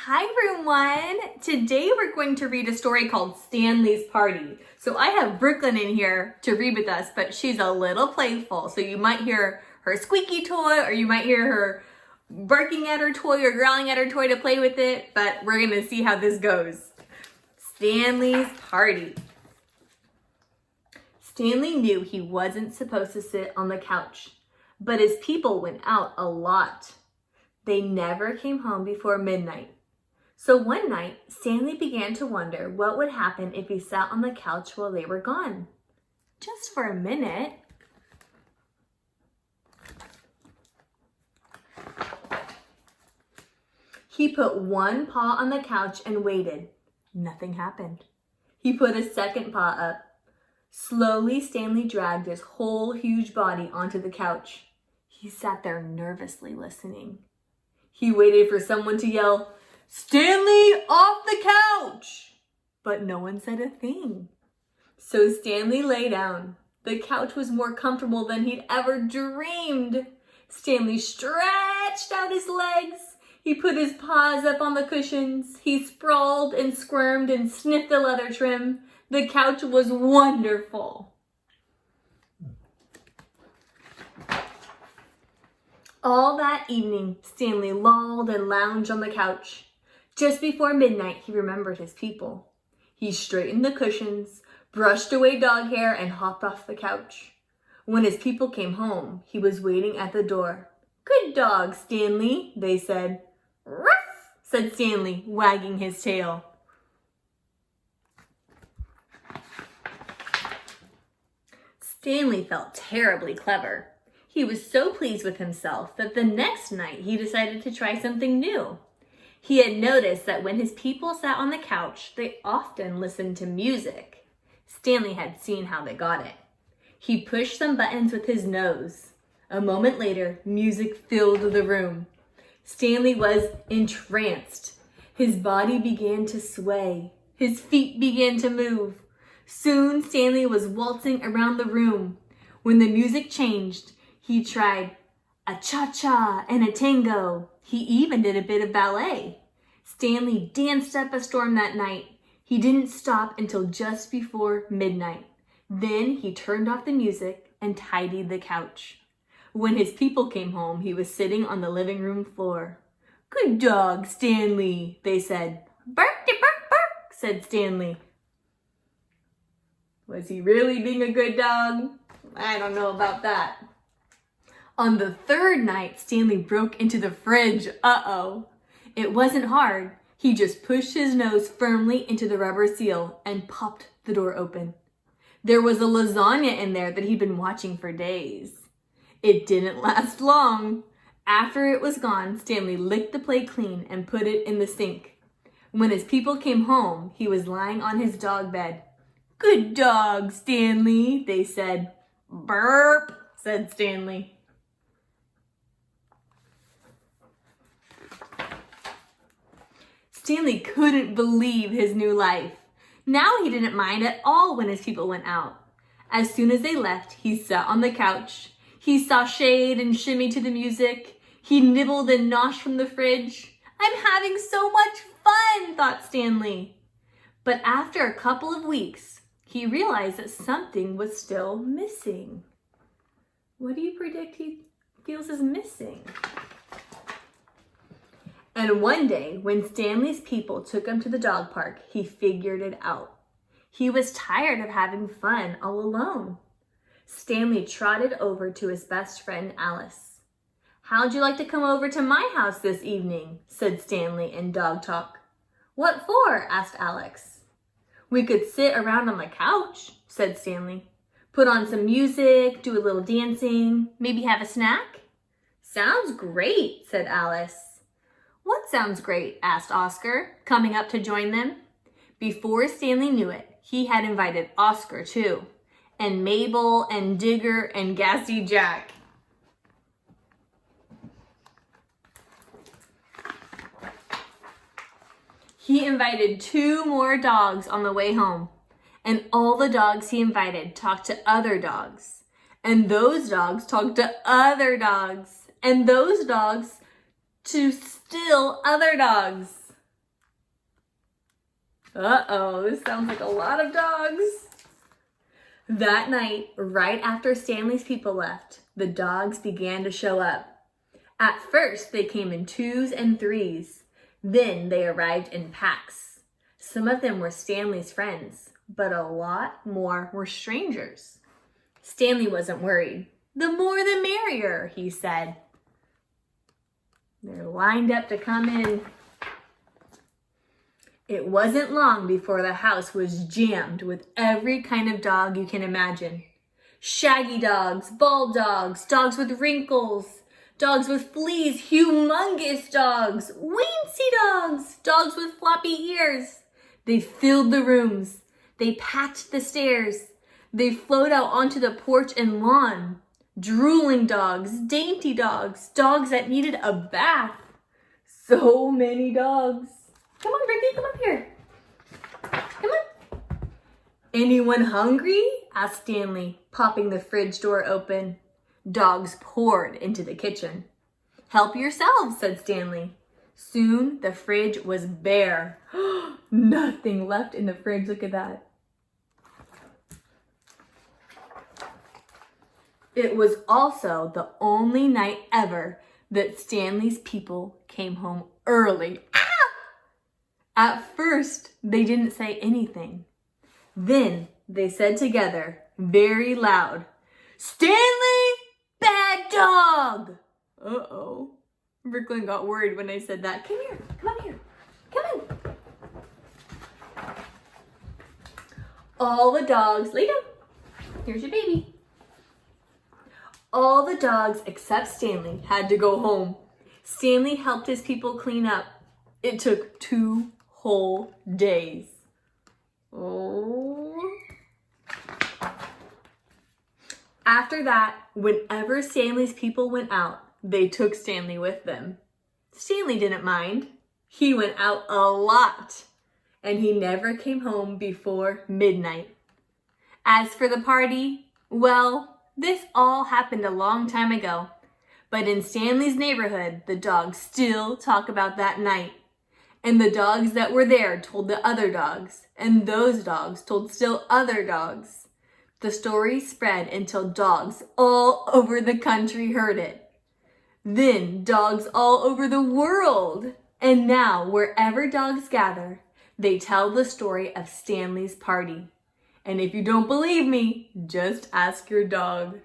Hi everyone! Today we're going to read a story called Stanley's Party. So I have Brooklyn in here to read with us, but she's a little playful. So you might hear her squeaky toy or you might hear her barking at her toy or growling at her toy to play with it, but we're going to see how this goes. Stanley's Party. Stanley knew he wasn't supposed to sit on the couch, but his people went out a lot. They never came home before midnight. So one night, Stanley began to wonder what would happen if he sat on the couch while they were gone. Just for a minute. He put one paw on the couch and waited. Nothing happened. He put a second paw up. Slowly, Stanley dragged his whole huge body onto the couch. He sat there nervously listening. He waited for someone to yell, "Stanley, off the couch!" But no one said a thing. So Stanley lay down. The couch was more comfortable than he'd ever dreamed. Stanley stretched out his legs. He put his paws up on the cushions. He sprawled and squirmed and sniffed the leather trim. The couch was wonderful. All that evening, Stanley lolled and lounged on the couch. Just before midnight, he remembered his people. He straightened the cushions, brushed away dog hair, and hopped off the couch. When his people came home, he was waiting at the door. "Good dog, Stanley," they said. "Ruff," said Stanley, wagging his tail. Stanley felt terribly clever. He was so pleased with himself that the next night he decided to try something new. He had noticed that when his people sat on the couch, they often listened to music. Stanley had seen how they got it. He pushed some buttons with his nose. A moment later, music filled the room. Stanley was entranced. His body began to sway. His feet began to move. Soon, Stanley was waltzing around the room. When the music changed, he tried a cha-cha and a tango. He even did a bit of ballet. Stanley danced up a storm that night. He didn't stop until just before midnight. Then he turned off the music and tidied the couch. When his people came home, he was sitting on the living room floor. "Good dog, Stanley," they said. "Bark-de-bark-bark," said Stanley. Was he really being a good dog? I don't know about that. On the third night, Stanley broke into the fridge. Uh-oh. It wasn't hard. He just pushed his nose firmly into the rubber seal and popped the door open. There was a lasagna in there that he'd been watching for days. It didn't last long. After it was gone, Stanley licked the plate clean and put it in the sink. When his people came home, he was lying on his dog bed. "Good dog, Stanley," they said. "Burp," said Stanley. Stanley couldn't believe his new life. Now he didn't mind at all when his people went out. As soon as they left, he sat on the couch. He sashayed and shimmied to the music. He nibbled and noshed from the fridge. "I'm having so much fun," thought Stanley. But after a couple of weeks, he realized that something was still missing. What do you predict he feels is missing? And one day, when Stanley's people took him to the dog park, he figured it out. He was tired of having fun all alone. Stanley trotted over to his best friend, Alice. "How'd you like to come over to my house this evening?" said Stanley in dog talk. "What for?" asked Alex. "We could sit around on the couch," said Stanley. "Put on some music, do a little dancing, maybe have a snack." "Sounds great," said Alice. "What sounds great?" asked Oscar, coming up to join them. Before Stanley knew it, he had invited Oscar too, and Mabel and Digger and Gassy Jack. He invited 2 more dogs on the way home, and all the dogs he invited talked to other dogs, and those dogs talked to other dogs, and those dogs to still other dogs. Uh-oh, this sounds like a lot of dogs. That night, right after Stanley's people left, the dogs began to show up. At first, they came in 2s and 3s. Then they arrived in packs. Some of them were Stanley's friends, but a lot more were strangers. Stanley wasn't worried. The more the merrier, he said. They're lined up to come in. It wasn't long before the house was jammed with every kind of dog you can imagine. Shaggy dogs, bald dogs, dogs with wrinkles, dogs with fleas, humongous dogs, weensy dogs, dogs with floppy ears. They filled the rooms. They packed the stairs. They flowed out onto the porch and lawn. Drooling dogs, dainty dogs, dogs that needed a bath. So many dogs. Come on, Ricky, come up here. Come on. Anyone hungry? Asked Stanley, popping the fridge door open. Dogs poured into the kitchen. Help yourselves, said Stanley. Soon the fridge was bare. Nothing left in the fridge. Look at that. It was also the only night ever that Stanley's people came home early. Ah! At first, they didn't say anything. Then they said together, very loud, "Stanley, bad dog!" Uh-oh. Brooklyn got worried when I said that. Come here, come on here, come in. All the dogs, lay down. Here's your baby. All the dogs except Stanley had to go home. Stanley helped his people clean up. It took 2 whole days. Oh. After that, whenever Stanley's people went out, they took Stanley with them. Stanley didn't mind. He went out a lot, and he never came home before midnight. As for the party, well, this all happened a long time ago. But in Stanley's neighborhood, the dogs still talk about that night. And the dogs that were there told the other dogs, and those dogs told still other dogs. The story spread until dogs all over the country heard it. Then dogs all over the world. And now, wherever dogs gather, they tell the story of Stanley's party. And if you don't believe me, just ask your dog.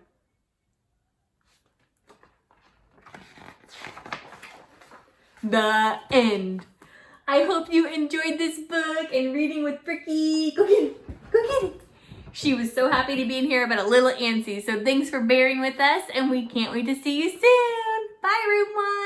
The end. I hope you enjoyed this book and reading with Bricky. Go get it. Go get it. She was so happy to be in here, but a little antsy. So thanks for bearing with us, and we can't wait to see you soon. Bye, everyone.